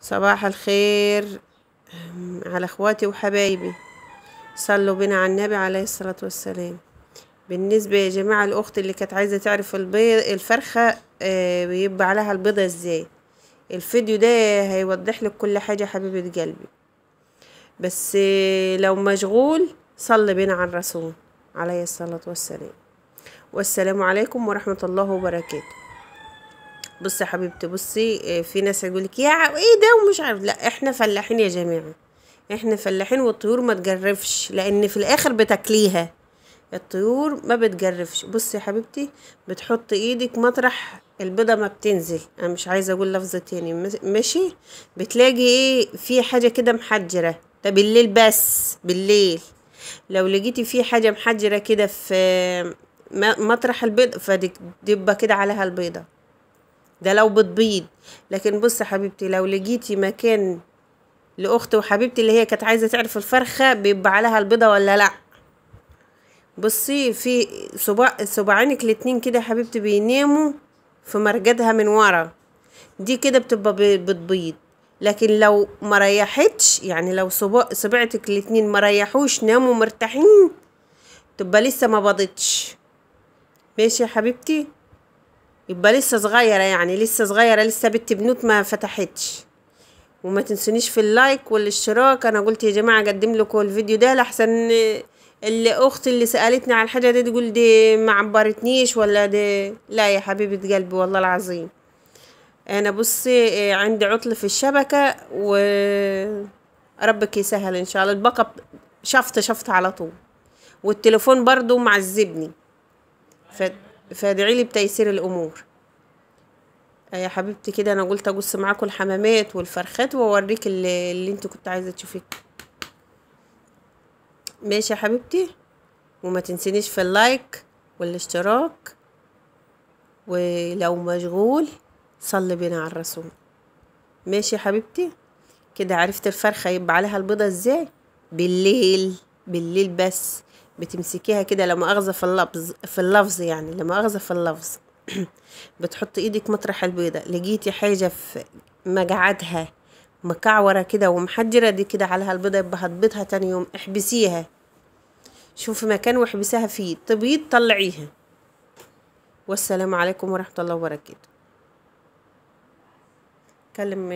صباح الخير على اخواتي وحبايبي. صلوا بنا على النبي عليه الصلاة والسلام. بالنسبة يا جماعة الأخت اللي كانت عايزة تعرف الفرخة بيبقى عليها البيضة ازاي، الفيديو ده هيوضح لك كل حاجة حبيبة قلبي. بس لو مشغول صلي بنا على الرسول عليه الصلاة والسلام. والسلام عليكم ورحمة الله وبركاته. بصي يا حبيبتي، بصي في ناس يقولك يا ايه ده ومش عارف، لا احنا فلاحين يا جماعه، احنا فلاحين والطيور ما تجرفش، لان في الاخر بتاكليها. الطيور ما بتجرفش. بصي يا حبيبتي، بتحط ايدك مطرح البيضه ما بتنزل، انا مش عايزه اقول لفظ تاني، ماشي؟ بتلاقي ايه؟ في حاجه كده محجره، ده بالليل، بس بالليل لو لقيتي في حاجه محجره كده في مطرح البيض فدي كده عليها البيضه، ده لو بتبيض. لكن بص يا حبيبتي، لو لقيتي مكان لاختي وحبيبتي اللي هي كانت عايزه تعرف الفرخه بيبقى عليها البيضه ولا لا، بصي في صباعينك الاتنين كده يا حبيبتي بيناموا في مرجدها من ورا، دي كده بتبقى بتبيض. لكن لو ما ريحتش، يعني لو صبعتك الاتنين ما ريحوش ناموا مرتاحين، تبقى لسه ما بضتش. ماشي يا حبيبتي؟ يبقى لسه صغيره، يعني لسه صغيره، لسه بنت بنوت ما فتحتش. وما تنسونيش في اللايك والاشتراك. انا قلت يا جماعه اقدم لكم الفيديو ده لحسن الاخت اللي سالتني على الحاجه دي تقول دي ما عبرتنيش ولا دي، لا يا حبيبه قلبي والله العظيم. انا بصي عندي عطل في الشبكه، و ربك يسهل ان شاء الله. الباقه شفت على طول، والتليفون برضو معذبني، فادعيلي بتيسير الامور. يا حبيبتي كده انا قلت اقص معاكم الحمامات والفرخات واوريك اللي انت كنت عايزه تشوفيه. ماشي يا حبيبتي؟ وما تنسينيش في اللايك والاشتراك، ولو مشغول صلي بينا على الرسول. ماشي يا حبيبتي؟ كده عرفت الفرخه يبقى عليها البيضه ازاي؟ بالليل، بالليل بس بتمسكيها كده، لا مؤاخذه في اللفظ يعني، لا مؤاخذه في اللفظ بتحط ايدك مطرح البيضه، لقيتي حاجه في مقعدها مكعوره كده ومحجره، دي كده عليها البيضه، يبقى هتبيضها تاني يوم. احبسيها، شوفي مكان واحبسيها فيه، تبيض طلعيها. والسلام عليكم ورحمه الله وبركاته. كلم